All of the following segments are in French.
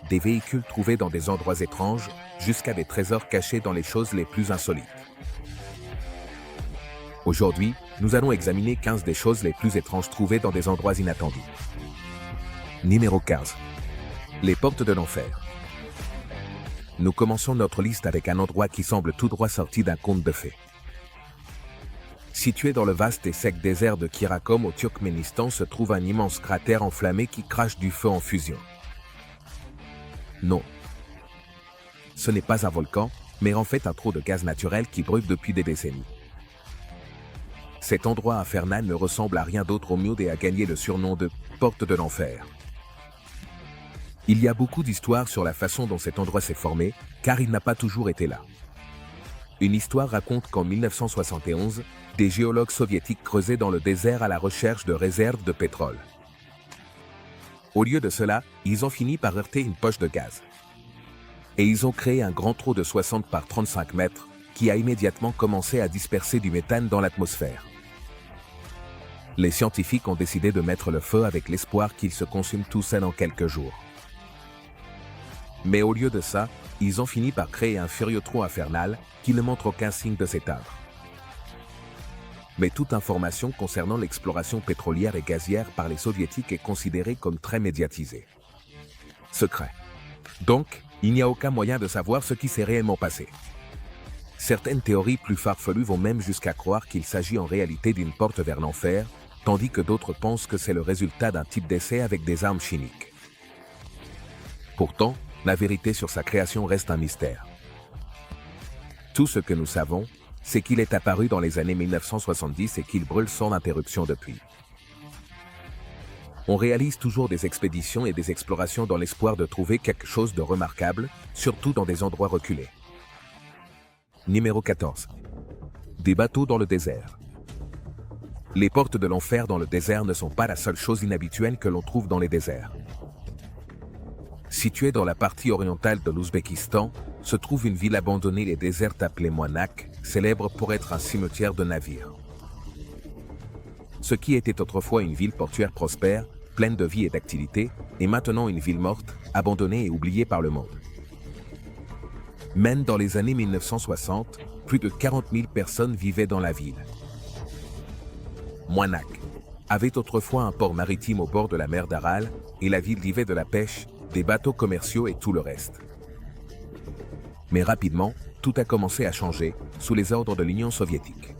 des véhicules trouvés dans des endroits étranges, jusqu'à des trésors cachés dans les choses les plus insolites. Aujourd'hui, nous allons examiner 15 des choses les plus étranges trouvées dans des endroits inattendus. Numéro 15. Les portes de l'enfer. Nous commençons notre liste avec un endroit qui semble tout droit sorti d'un conte de fées. Situé dans le vaste et sec désert de Kirakum au Turkménistan se trouve un immense cratère enflammé qui crache du feu en fusion. Non. Ce n'est pas un volcan, mais en fait un trou de gaz naturel qui brûle depuis des décennies. Cet endroit infernal ne ressemble à rien d'autre au mieux et a gagné le surnom de « porte de l'enfer ». Il y a beaucoup d'histoires sur la façon dont cet endroit s'est formé, car il n'a pas toujours été là. Une histoire raconte qu'en 1971, des géologues soviétiques creusaient dans le désert à la recherche de réserves de pétrole. Au lieu de cela, ils ont fini par heurter une poche de gaz. Et ils ont créé un grand trou de 60 par 35 mètres, qui a immédiatement commencé à disperser du méthane dans l'atmosphère. Les scientifiques ont décidé de mettre le feu avec l'espoir qu'il se consume tout seul en quelques jours. Mais au lieu de ça, ils ont fini par créer un furieux trou infernal qui ne montre aucun signe de s'éteindre. Mais toute information concernant l'exploration pétrolière et gazière par les soviétiques est considérée comme très médiatisée. Secret. Donc, il n'y a aucun moyen de savoir ce qui s'est réellement passé. Certaines théories plus farfelues vont même jusqu'à croire qu'il s'agit en réalité d'une porte vers l'enfer, tandis que d'autres pensent que c'est le résultat d'un type d'essai avec des armes chimiques. Pourtant, la vérité sur sa création reste un mystère. Tout ce que nous savons, c'est qu'il est apparu dans les années 1970 et qu'il brûle sans interruption depuis. On réalise toujours des expéditions et des explorations dans l'espoir de trouver quelque chose de remarquable, surtout dans des endroits reculés. Numéro 14. Des bateaux dans le désert. Les portes de l'enfer dans le désert ne sont pas la seule chose inhabituelle que l'on trouve dans les déserts. Située dans la partie orientale de l'Ouzbékistan, se trouve une ville abandonnée et déserte appelée Moynak, célèbre pour être un cimetière de navires. Ce qui était autrefois une ville portuaire prospère, pleine de vie et d'activité, est maintenant une ville morte, abandonnée et oubliée par le monde. Même dans les années 1960, plus de 40 000 personnes vivaient dans la ville. Moynak avait autrefois un port maritime au bord de la mer d'Aral et la ville vivait de la pêche, des bateaux commerciaux et tout le reste. Mais rapidement, tout a commencé à changer, sous les ordres de l'Union soviétique.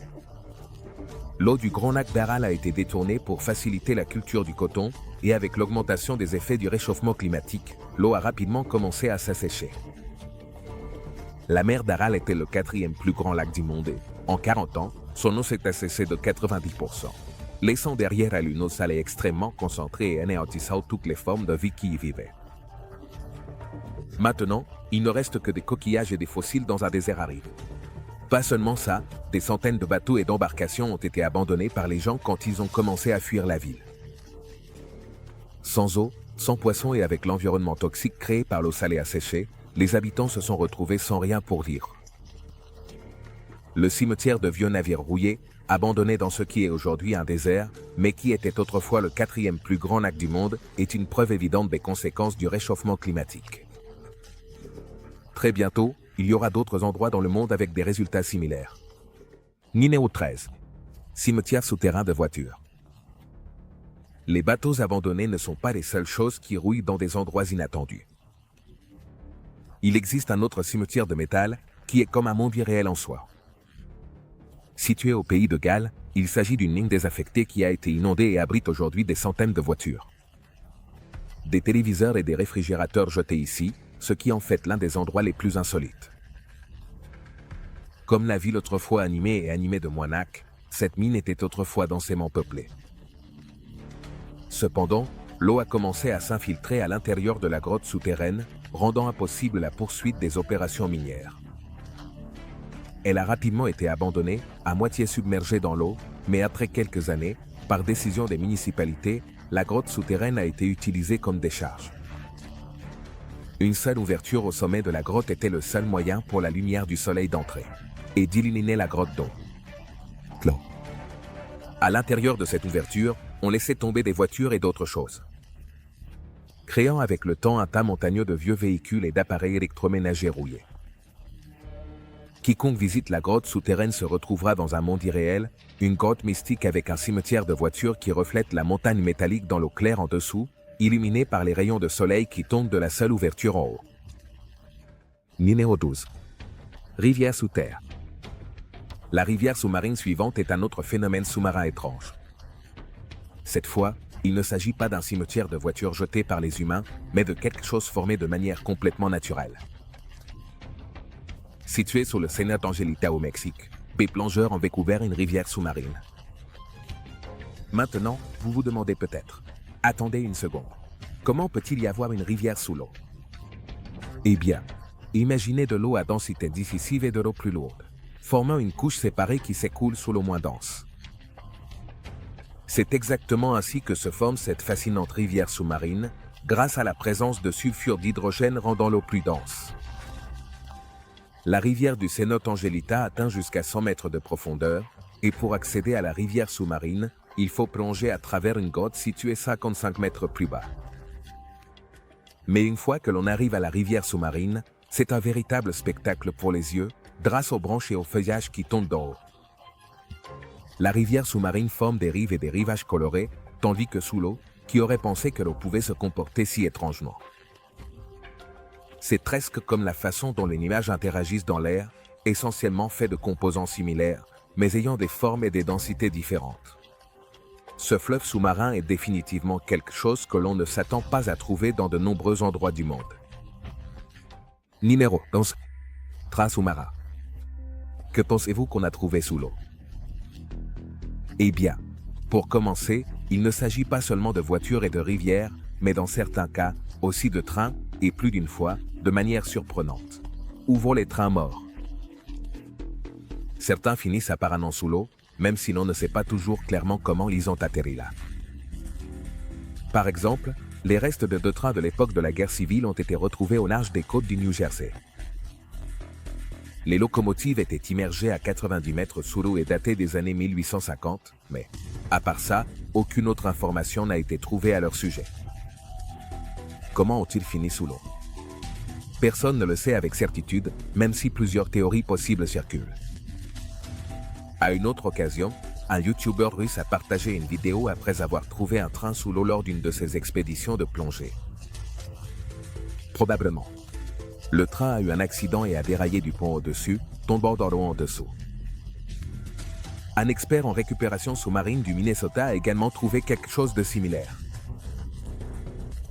L'eau du grand lac d'Aral a été détournée pour faciliter la culture du coton, et avec l'augmentation des effets du réchauffement climatique, l'eau a rapidement commencé à s'assécher. La mer d'Aral était le 4e plus grand lac du monde et, en 40 ans, son eau s'est asséchée de 90%, laissant derrière elle une eau salée extrêmement concentrée et anéantissant toutes les formes de vie qui y vivaient. Maintenant, il ne reste que des coquillages et des fossiles dans un désert aride. Pas seulement ça, des centaines de bateaux et d'embarcations ont été abandonnés par les gens quand ils ont commencé à fuir la ville. Sans eau, sans poissons et avec l'environnement toxique créé par l'eau salée asséchée, les habitants se sont retrouvés sans rien pour vivre. Le cimetière de vieux navires rouillés, abandonné dans ce qui est aujourd'hui un désert, mais qui était autrefois le 4e plus grand lac du monde, est une preuve évidente des conséquences du réchauffement climatique. Très bientôt, il y aura d'autres endroits dans le monde avec des résultats similaires. Numéro 13. Cimetière souterrain de voitures. Les bateaux abandonnés ne sont pas les seules choses qui rouillent dans des endroits inattendus. Il existe un autre cimetière de métal, qui est comme un monde irréel en soi. Situé au pays de Galles, il s'agit d'une ligne désaffectée qui a été inondée et abrite aujourd'hui des centaines de voitures. Des téléviseurs et des réfrigérateurs jetés ici, ce qui en fait l'un des endroits les plus insolites. Comme la ville autrefois animée de Moynak, cette mine était autrefois densément peuplée. Cependant, l'eau a commencé à s'infiltrer à l'intérieur de la grotte souterraine, rendant impossible la poursuite des opérations minières. Elle a rapidement été abandonnée, à moitié submergée dans l'eau, mais après quelques années, par décision des municipalités, la grotte souterraine a été utilisée comme décharge. Une seule ouverture au sommet de la grotte était le seul moyen pour la lumière du soleil d'entrer et d'illuminer la grotte d'eau. Clos. À l'intérieur de cette ouverture, on laissait tomber des voitures et d'autres choses. créant avec le temps un tas montagneux de vieux véhicules et d'appareils électroménagers rouillés. Quiconque visite la grotte souterraine se retrouvera dans un monde irréel, une grotte mystique avec un cimetière de voitures qui reflète la montagne métallique dans l'eau claire en dessous, illuminée par les rayons de soleil qui tombent de la seule ouverture en haut. Numéro 12. Rivière sous terre. La rivière sous-marine suivante est un autre phénomène sous-marin étrange. Cette fois, il ne s'agit pas d'un cimetière de voitures jeté par les humains, mais de quelque chose formé de manière complètement naturelle. Situé sur le Cenote Angelita au Mexique, des plongeurs ont découvert une rivière sous-marine. Maintenant, vous vous demandez peut-être, attendez une seconde, comment peut-il y avoir une rivière sous l'eau? Eh bien, imaginez de l'eau à densité décisive et de l'eau plus lourde, formant une couche séparée qui s'écoule sous l'eau moins dense. C'est exactement ainsi que se forme cette fascinante rivière sous-marine, grâce à la présence de sulfure d'hydrogène rendant l'eau plus dense. La rivière du Cenote Angelita atteint jusqu'à 100 mètres de profondeur, et pour accéder à la rivière sous-marine, il faut plonger à travers une grotte située 55 mètres plus bas. Mais une fois que l'on arrive à la rivière sous-marine, c'est un véritable spectacle pour les yeux, grâce aux branches et au feuillage qui tombent d'en haut. La rivière sous-marine forme des rives et des rivages colorés, tandis que sous l'eau, qui aurait pensé que l'eau pouvait se comporter si étrangement? C'est presque comme la façon dont les nuages interagissent dans l'air, essentiellement fait de composants similaires, mais ayant des formes et des densités différentes. Ce fleuve sous-marin est définitivement quelque chose que l'on ne s'attend pas à trouver dans de nombreux endroits du monde. Numéro 11. Train sous-marin. Que pensez-vous qu'on a trouvé sous l'eau? Eh bien, pour commencer, il ne s'agit pas seulement de voitures et de rivières, mais dans certains cas, aussi de trains, et plus d'une fois, de manière surprenante. Où vont les trains morts? Certains finissent apparemment sous l'eau, même si l'on ne sait pas toujours clairement comment ils ont atterri là. Par exemple, les restes de 2 trains de l'époque de la guerre civile ont été retrouvés au large des côtes du New Jersey. Les locomotives étaient immergées à 90 mètres sous l'eau et datées des années 1850, mais, à part ça, aucune autre information n'a été trouvée à leur sujet. Comment ont-ils fini sous l'eau? Personne ne le sait avec certitude, même si plusieurs théories possibles circulent. À une autre occasion, un YouTuber russe a partagé une vidéo après avoir trouvé un train sous l'eau lors d'une de ses expéditions de plongée. Probablement. Le train a eu un accident et a déraillé du pont au-dessus, tombant dans l'eau en dessous. Un expert en récupération sous-marine du Minnesota a également trouvé quelque chose de similaire.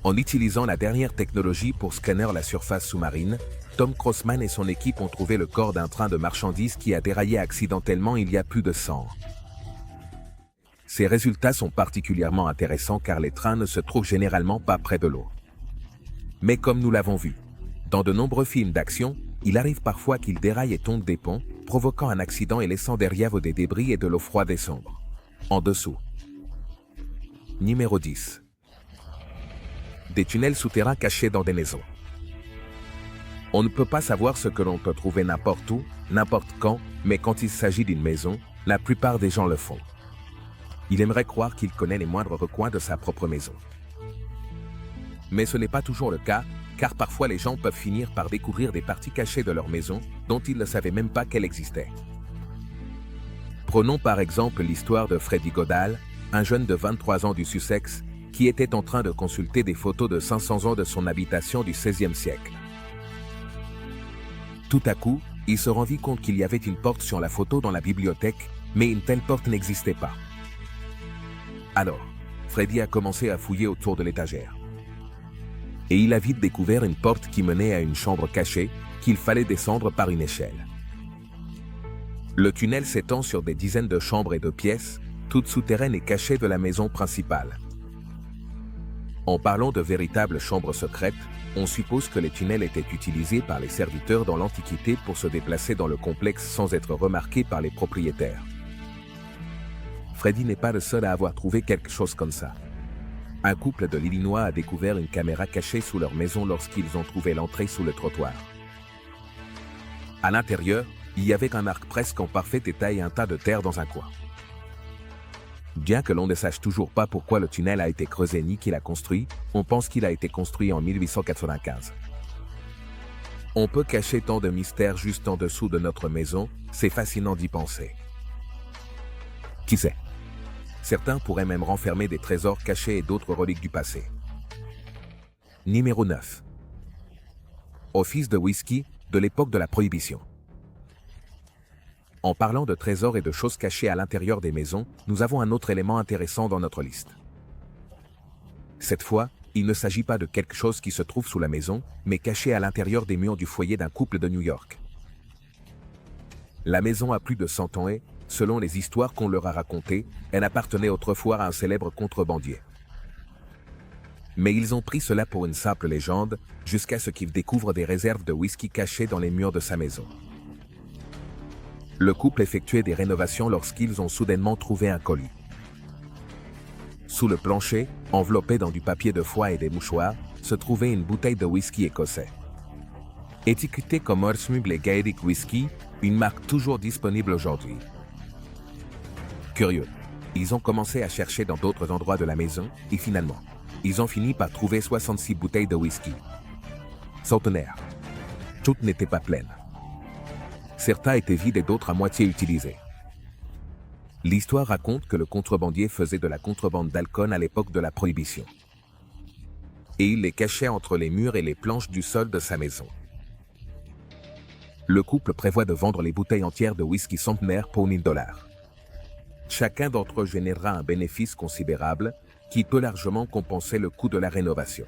En utilisant la dernière technologie pour scanner la surface sous-marine, Tom Crossman et son équipe ont trouvé le corps d'un train de marchandises qui a déraillé accidentellement il y a plus de 100 ans. Ces résultats sont particulièrement intéressants car les trains ne se trouvent généralement pas près de l'eau. Mais comme nous l'avons vu, dans de nombreux films d'action, il arrive parfois qu'ils déraillent et tombent des ponts, provoquant un accident et laissant derrière des débris et de l'eau froide et sombre. En dessous. Numéro 10. Des tunnels souterrains cachés dans des maisons. On ne peut pas savoir ce que l'on peut trouver n'importe où, n'importe quand, mais quand il s'agit d'une maison, la plupart des gens le font. Il aimerait croire qu'il connaît les moindres recoins de sa propre maison. Mais ce n'est pas toujours le cas, car parfois les gens peuvent finir par découvrir des parties cachées de leur maison dont ils ne savaient même pas qu'elles existaient. Prenons par exemple l'histoire de Freddy Godal, un jeune de 23 ans du Sussex, qui était en train de consulter des photos de 500 ans de son habitation du XVIe siècle. Tout à coup, il se rendit compte qu'il y avait une porte sur la photo dans la bibliothèque, mais une telle porte n'existait pas. Alors, Freddy a commencé à fouiller autour de l'étagère. Et il a vite découvert une porte qui menait à une chambre cachée, qu'il fallait descendre par une échelle. Le tunnel s'étend sur des dizaines de chambres et de pièces, toutes souterraines et cachées de la maison principale. En parlant de véritables chambres secrètes, on suppose que les tunnels étaient utilisés par les serviteurs dans l'Antiquité pour se déplacer dans le complexe sans être remarqués par les propriétaires. Freddy n'est pas le seul à avoir trouvé quelque chose comme ça. Un couple de l'Illinois a découvert une caméra cachée sous leur maison lorsqu'ils ont trouvé l'entrée sous le trottoir. À l'intérieur, il y avait un arc presque en parfait état et un tas de terre dans un coin. Bien que l'on ne sache toujours pas pourquoi le tunnel a été creusé ni qui l'a construit, on pense qu'il a été construit en 1895. On peut cacher tant de mystères juste en dessous de notre maison, c'est fascinant d'y penser. Qui sait? Certains pourraient même renfermer des trésors cachés et d'autres reliques du passé. Numéro 9. Office de whisky de l'époque de la Prohibition. En parlant de trésors et de choses cachées à l'intérieur des maisons, nous avons un autre élément intéressant dans notre liste. Cette fois, il ne s'agit pas de quelque chose qui se trouve sous la maison, mais caché à l'intérieur des murs du foyer d'un couple de New York. La maison a plus de 100 ans et, selon les histoires qu'on leur a racontées, elle appartenait autrefois à un célèbre contrebandier. Mais ils ont pris cela pour une simple légende, jusqu'à ce qu'ils découvrent des réserves de whisky cachées dans les murs de sa maison. Le couple effectuait des rénovations lorsqu'ils ont soudainement trouvé un colis. Sous le plancher, enveloppé dans du papier de foie et des mouchoirs, se trouvait une bouteille de whisky écossais. Étiquetée comme Horsemuble et Gaelic Whisky, une marque toujours disponible aujourd'hui. Curieux, ils ont commencé à chercher dans d'autres endroits de la maison et finalement, ils ont fini par trouver 66 bouteilles de whisky. Centenaires. Toutes n'étaient pas pleines. Certains étaient vides et d'autres à moitié utilisés. L'histoire raconte que le contrebandier faisait de la contrebande d'alcool à l'époque de la Prohibition. Et il les cachait entre les murs et les planches du sol de sa maison. Le couple prévoit de vendre les bouteilles entières de whisky centenaire pour $1000. Chacun d'entre eux générera un bénéfice considérable qui peut largement compenser le coût de la rénovation.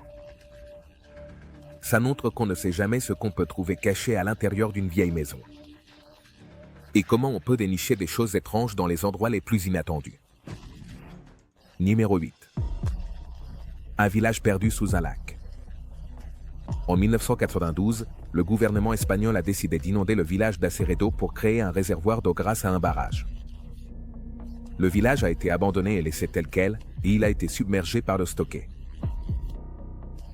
Ça montre qu'on ne sait jamais ce qu'on peut trouver caché à l'intérieur d'une vieille maison. Et comment on peut dénicher des choses étranges dans les endroits les plus inattendus. Numéro 8. Un village perdu sous un lac. En 1992, le gouvernement espagnol a décidé d'inonder le village d'Aceredo pour créer un réservoir d'eau grâce à un barrage. Le village a été abandonné et laissé tel quel, et il a été submergé par le stocké.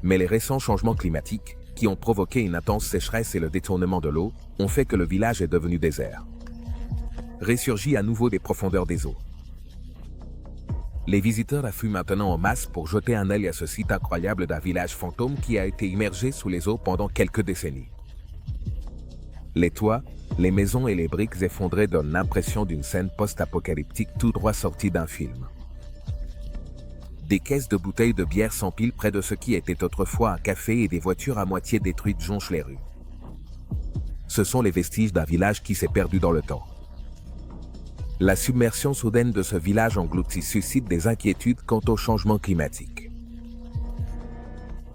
Mais les récents changements climatiques, qui ont provoqué une intense sécheresse et le détournement de l'eau, ont fait que le village est devenu désert. Ressurgit à nouveau des profondeurs des eaux. Les visiteurs affluent maintenant en masse pour jeter un œil à ce site incroyable d'un village fantôme qui a été immergé sous les eaux pendant quelques décennies. Les toits, les maisons et les briques effondrées donnent l'impression d'une scène post-apocalyptique tout droit sortie d'un film. Des caisses de bouteilles de bière s'empilent près de ce qui était autrefois un café et des voitures à moitié détruites jonchent les rues. Ce sont les vestiges d'un village qui s'est perdu dans le temps. La submersion soudaine de ce village englouti suscite des inquiétudes quant au changement climatique.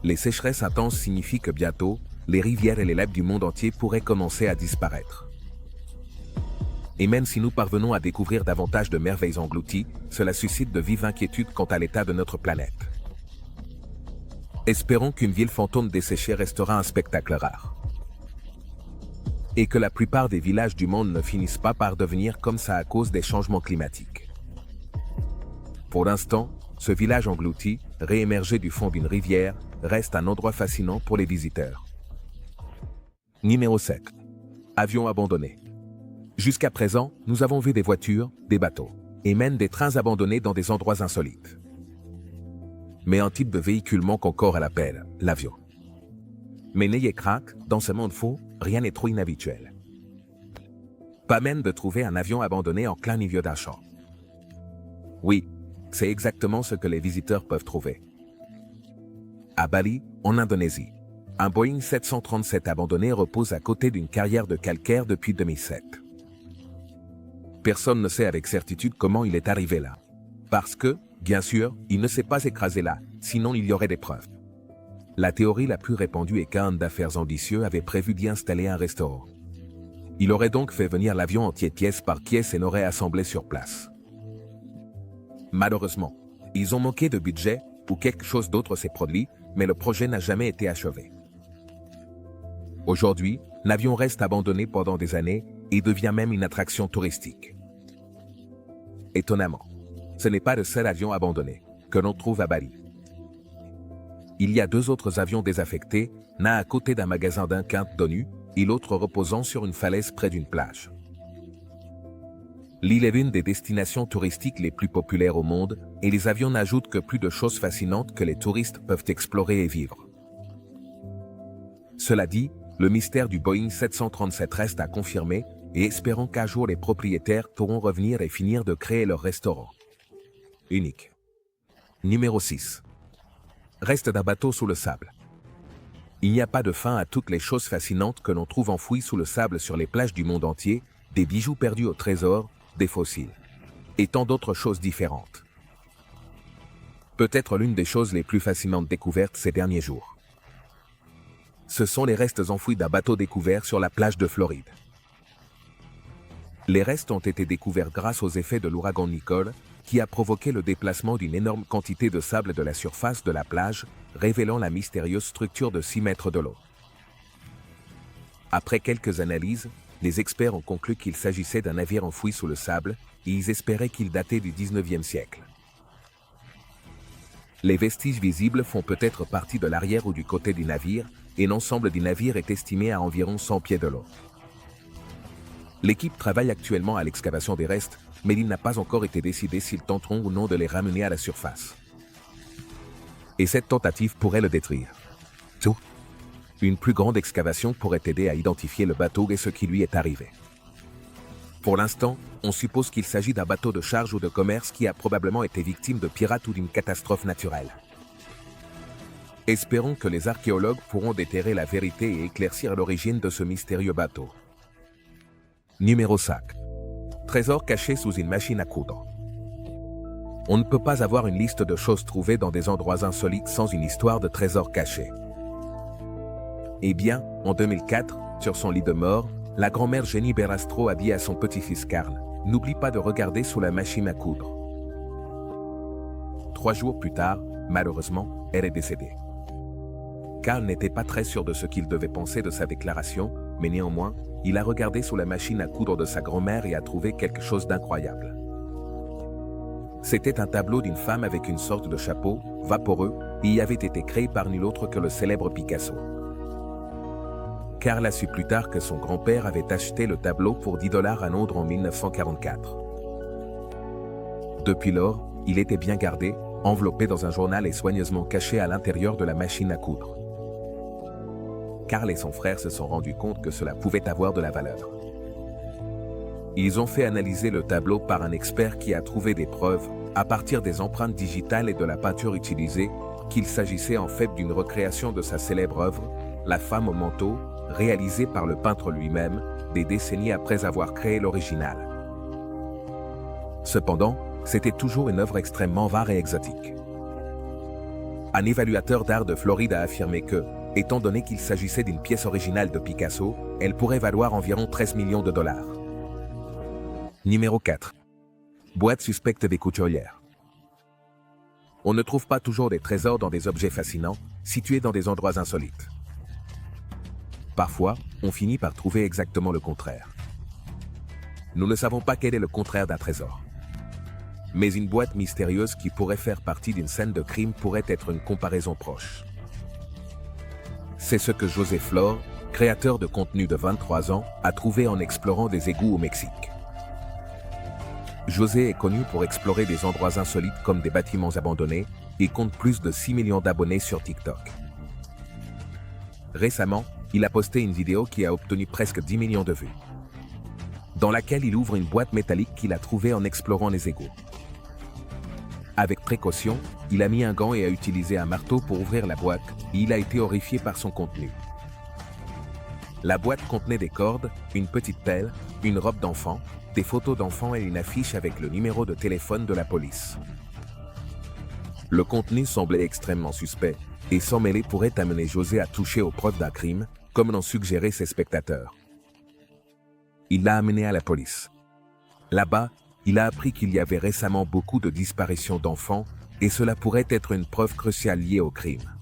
Les sécheresses intenses signifient que bientôt, les rivières et les lacs du monde entier pourraient commencer à disparaître. Et même si nous parvenons à découvrir davantage de merveilles englouties, cela suscite de vives inquiétudes quant à l'état de notre planète. Espérons qu'une ville fantôme desséchée restera un spectacle rare. Et que la plupart des villages du monde ne finissent pas par devenir comme ça à cause des changements climatiques. Pour l'instant, ce village englouti, réémergé du fond d'une rivière, reste un endroit fascinant pour les visiteurs. Numéro 7. Avions abandonnés. Jusqu'à présent, nous avons vu des voitures, des bateaux, et même des trains abandonnés dans des endroits insolites. Mais un type de véhicule manque encore à l'appel, l'avion. Mais n'ayez crainte, dans ce monde fou, rien n'est trop inhabituel. Pas même de trouver un avion abandonné en plein milieu d'un champ. Oui, c'est exactement ce que les visiteurs peuvent trouver. À Bali, en Indonésie, un Boeing 737 abandonné repose à côté d'une carrière de calcaire depuis 2007. Personne ne sait avec certitude comment il est arrivé là. Parce que, bien sûr, il ne s'est pas écrasé là, sinon il y aurait des preuves. La théorie la plus répandue est qu'un homme d'affaires ambitieux avait prévu d'y installer un restaurant. Il aurait donc fait venir l'avion entier pièce par pièce et l'aurait assemblé sur place. Malheureusement, ils ont manqué de budget ou quelque chose d'autre s'est produit, mais le projet n'a jamais été achevé. Aujourd'hui, l'avion reste abandonné pendant des années et devient même une attraction touristique. Étonnamment, ce n'est pas le seul avion abandonné que l'on trouve à Bali. Il y a 2 autres avions désaffectés, l'un à côté d'un magasin d'Inquinte d'ONU et l'autre reposant sur une falaise près d'une plage. L'île est l'une des destinations touristiques les plus populaires au monde et les avions n'ajoutent que plus de choses fascinantes que les touristes peuvent explorer et vivre. Cela dit, le mystère du Boeing 737 reste à confirmer et espérons qu'un jour les propriétaires pourront revenir et finir de créer leur restaurant unique. Numéro 6. Reste d'un bateau sous le sable. Il n'y a pas de fin à toutes les choses fascinantes que l'on trouve enfouies sous le sable sur les plages du monde entier, des bijoux perdus au trésor, des fossiles, et tant d'autres choses différentes. Peut-être l'une des choses les plus fascinantes découvertes ces derniers jours. Ce sont les restes enfouis d'un bateau découvert sur la plage de Floride. Les restes ont été découverts grâce aux effets de l'ouragan Nicole, qui a provoqué le déplacement d'une énorme quantité de sable de la surface de la plage, révélant la mystérieuse structure de 6 mètres de long. Après quelques analyses, les experts ont conclu qu'il s'agissait d'un navire enfoui sous le sable, et ils espéraient qu'il datait du 19e siècle. Les vestiges visibles font peut-être partie de l'arrière ou du côté du navire, et l'ensemble du navire est estimé à environ 100 pieds de long. L'équipe travaille actuellement à l'excavation des restes, mais il n'a pas encore été décidé s'ils tenteront ou non de les ramener à la surface. Et cette tentative pourrait le détruire. Tout. Une plus grande excavation pourrait aider à identifier le bateau et ce qui lui est arrivé. Pour l'instant, on suppose qu'il s'agit d'un bateau de charge ou de commerce qui a probablement été victime de pirates ou d'une catastrophe naturelle. Espérons que les archéologues pourront déterrer la vérité et éclaircir l'origine de ce mystérieux bateau. Numéro 5. Trésor caché sous une machine à coudre. On ne peut pas avoir une liste de choses trouvées dans des endroits insolites sans une histoire de trésor caché. Eh bien, en 2004, sur son lit de mort, la grand-mère Jenny Berastro a dit à son petit-fils Karl, « N'oublie pas de regarder sous la machine à coudre. » 3 jours plus tard, malheureusement, elle est décédée. Karl n'était pas très sûr de ce qu'il devait penser de sa déclaration, mais néanmoins, il a regardé sous la machine à coudre de sa grand-mère et a trouvé quelque chose d'incroyable. C'était un tableau d'une femme avec une sorte de chapeau, vaporeux, et y avait été créé par nul autre que le célèbre Picasso. Karl a su plus tard que son grand-père avait acheté le tableau pour $10 à Londres en 1944. Depuis lors, il était bien gardé, enveloppé dans un journal et soigneusement caché à l'intérieur de la machine à coudre. Karl et son frère se sont rendus compte que cela pouvait avoir de la valeur. Ils ont fait analyser le tableau par un expert qui a trouvé des preuves, à partir des empreintes digitales et de la peinture utilisée, qu'il s'agissait en fait d'une recréation de sa célèbre œuvre, La femme au manteau, réalisée par le peintre lui-même, des décennies après avoir créé l'original. Cependant, c'était toujours une œuvre extrêmement rare et exotique. Un évaluateur d'art de Floride a affirmé que, étant donné qu'il s'agissait d'une pièce originale de Picasso, elle pourrait valoir environ 13 millions de dollars. Numéro 4. Boîte suspecte des couturières. On ne trouve pas toujours des trésors dans des objets fascinants, situés dans des endroits insolites. Parfois, on finit par trouver exactement le contraire. Nous ne savons pas quel est le contraire d'un trésor. Mais une boîte mystérieuse qui pourrait faire partie d'une scène de crime pourrait être une comparaison proche. C'est ce que José Flor, créateur de contenu de 23 ans, a trouvé en explorant des égouts au Mexique. José est connu pour explorer des endroits insolites comme des bâtiments abandonnés et compte plus de 6 millions d'abonnés sur TikTok. Récemment, il a posté une vidéo qui a obtenu presque 10 millions de vues, dans laquelle il ouvre une boîte métallique qu'il a trouvée en explorant les égouts. Avec précaution, il a mis un gant et a utilisé un marteau pour ouvrir la boîte, et il a été horrifié par son contenu. La boîte contenait des cordes, une petite pelle, une robe d'enfant, des photos d'enfants et une affiche avec le numéro de téléphone de la police. Le contenu semblait extrêmement suspect, et s'en mêler pourrait amener José à toucher aux preuves d'un crime, comme l'ont suggéré ses spectateurs. Il l'a amené à la police. Là-bas, il a appris qu'il y avait récemment beaucoup de disparitions d'enfants, et cela pourrait être une preuve cruciale liée au crime.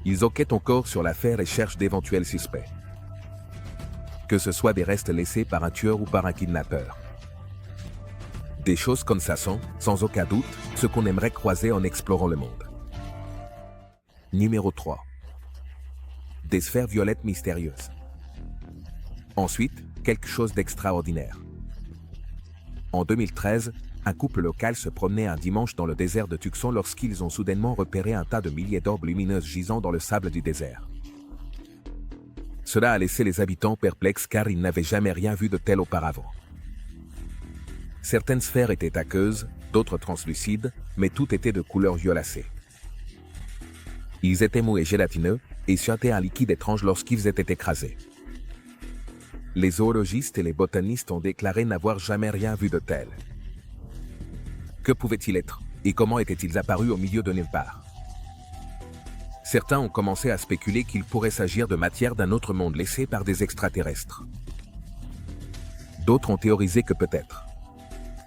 Ils enquêtent encore sur l'affaire et cherchent d'éventuels suspects. Que ce soit des restes laissés par un tueur ou par un kidnappeur. Des choses comme ça sont, sans aucun doute, ce qu'on aimerait croiser en explorant le monde. Numéro 3. Des sphères violettes mystérieuses. Ensuite, quelque chose d'extraordinaire. En 2013, un couple local se promenait un dimanche dans le désert de Tucson lorsqu'ils ont soudainement repéré un tas de milliers d'orbes lumineuses gisant dans le sable du désert. Cela a laissé les habitants perplexes car ils n'avaient jamais rien vu de tel auparavant. Certaines sphères étaient aqueuses, d'autres translucides, mais tout était de couleur violacée. Ils étaient mous et gélatineux et suintaient un liquide étrange lorsqu'ils étaient écrasés. Les zoologistes et les botanistes ont déclaré n'avoir jamais rien vu de tel. Que pouvaient-ils être et comment étaient-ils apparus au milieu de nulle part? Certains ont commencé à spéculer qu'il pourrait s'agir de matière d'un autre monde laissée par des extraterrestres. D'autres ont théorisé que peut-être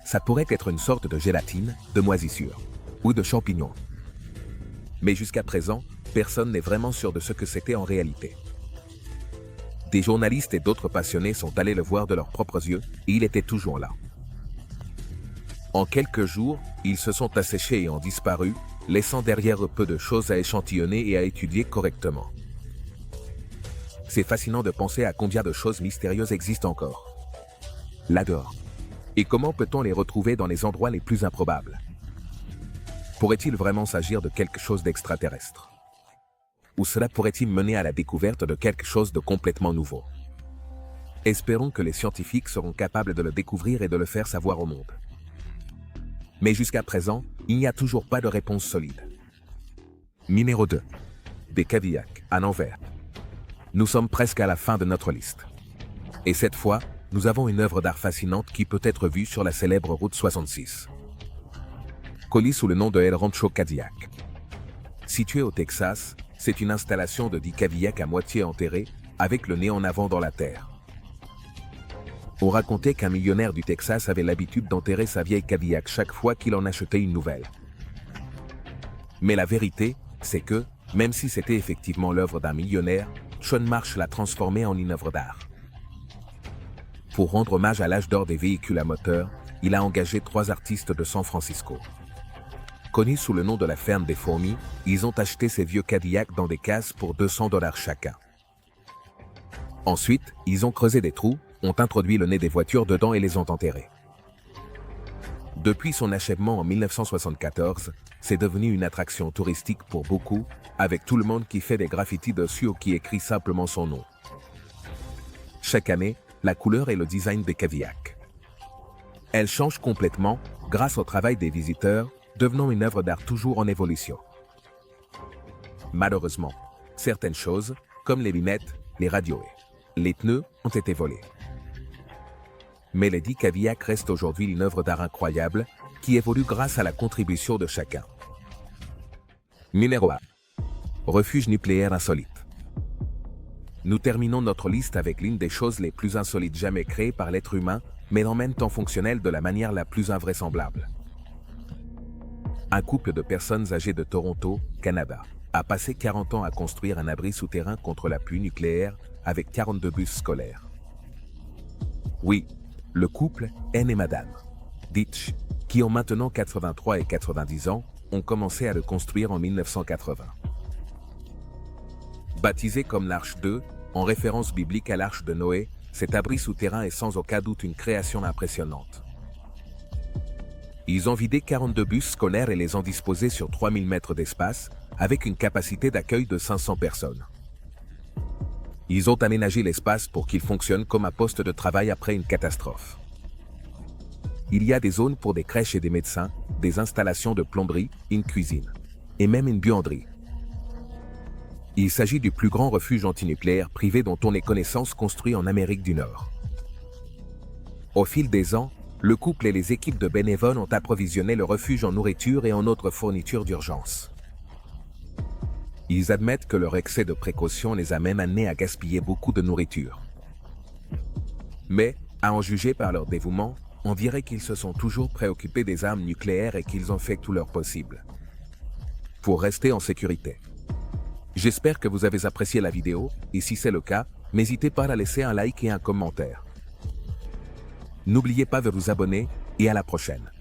ça pourrait être une sorte de gélatine, de moisissure ou de champignon. Mais jusqu'à présent, personne n'est vraiment sûr de ce que c'était en réalité. Des journalistes et d'autres passionnés sont allés le voir de leurs propres yeux et il était toujours là. En quelques jours, ils se sont asséchés et ont disparu, laissant derrière eux peu de choses à échantillonner et à étudier correctement. C'est fascinant de penser à combien de choses mystérieuses existent encore là-dehors. Et comment peut-on les retrouver dans les endroits les plus improbables? Pourrait-il vraiment s'agir de quelque chose d'extraterrestre? Ou cela pourrait-il mener à la découverte de quelque chose de complètement nouveau? Espérons que les scientifiques seront capables de le découvrir et de le faire savoir au monde. Mais jusqu'à présent, il n'y a toujours pas de réponse solide. Numéro 2. Des Cadillacs, à l'envers. Nous sommes presque à la fin de notre liste. Et cette fois, nous avons une œuvre d'art fascinante qui peut être vue sur la célèbre route 66. Connue sous le nom de El Rancho Cadillac. Située au Texas, c'est une installation de 10 Cadillacs à moitié enterrés, avec le nez en avant dans la terre. On racontait qu'un millionnaire du Texas avait l'habitude d'enterrer sa vieille Cadillac chaque fois qu'il en achetait une nouvelle. Mais la vérité, c'est que, même si c'était effectivement l'œuvre d'un millionnaire, Sean Marsh l'a transformée en une œuvre d'art. Pour rendre hommage à l'âge d'or des véhicules à moteur, il a engagé 3 artistes de San Francisco. Connus sous le nom de la ferme des fourmis, ils ont acheté ces vieux Cadillacs dans des cases pour $200 chacun. Ensuite, ils ont creusé des trous, ont introduit le nez des voitures dedans et les ont enterrés. Depuis son achèvement en 1974, c'est devenu une attraction touristique pour beaucoup, avec tout le monde qui fait des graffitis dessus ou qui écrit simplement son nom. Chaque année, la couleur et le design des Cadillacs. Elle change complètement grâce au travail des visiteurs, devenant une œuvre d'art toujours en évolution. Malheureusement, certaines choses, comme les lunettes, les radios et les pneus, ont été volées. Mais les 10 Cadillacs restent aujourd'hui une œuvre d'art incroyable qui évolue grâce à la contribution de chacun. Numéro 1. Refuge nucléaire insolite. Nous terminons notre liste avec l'une des choses les plus insolites jamais créées par l'être humain, mais en même temps fonctionnelle de la manière la plus invraisemblable. Un couple de personnes âgées de Toronto, Canada, a passé 40 ans à construire un abri souterrain contre la pluie nucléaire avec 42 bus scolaires. Oui, le couple, Anne et Madame Ditch, qui ont maintenant 83 et 90 ans, ont commencé à le construire en 1980. Baptisé comme l'Arche 2, en référence biblique à l'Arche de Noé, cet abri souterrain est sans aucun doute une création impressionnante. Ils ont vidé 42 bus scolaires et les ont disposés sur 3000 mètres d'espace, avec une capacité d'accueil de 500 personnes. Ils ont aménagé l'espace pour qu'il fonctionne comme un poste de travail après une catastrophe. Il y a des zones pour des crèches et des médecins, des installations de plomberie, une cuisine, et même une buanderie. Il s'agit du plus grand refuge antinucléaire privé dont on ait connaissance construit en Amérique du Nord. Au fil des ans, le couple et les équipes de bénévoles ont approvisionné le refuge en nourriture et en autres fournitures d'urgence. Ils admettent que leur excès de précaution les a même amenés à gaspiller beaucoup de nourriture. Mais, à en juger par leur dévouement, on dirait qu'ils se sont toujours préoccupés des armes nucléaires et qu'ils ont fait tout leur possible pour rester en sécurité. J'espère que vous avez apprécié la vidéo, et si c'est le cas, n'hésitez pas à laisser un like et un commentaire. N'oubliez pas de vous abonner, et à la prochaine.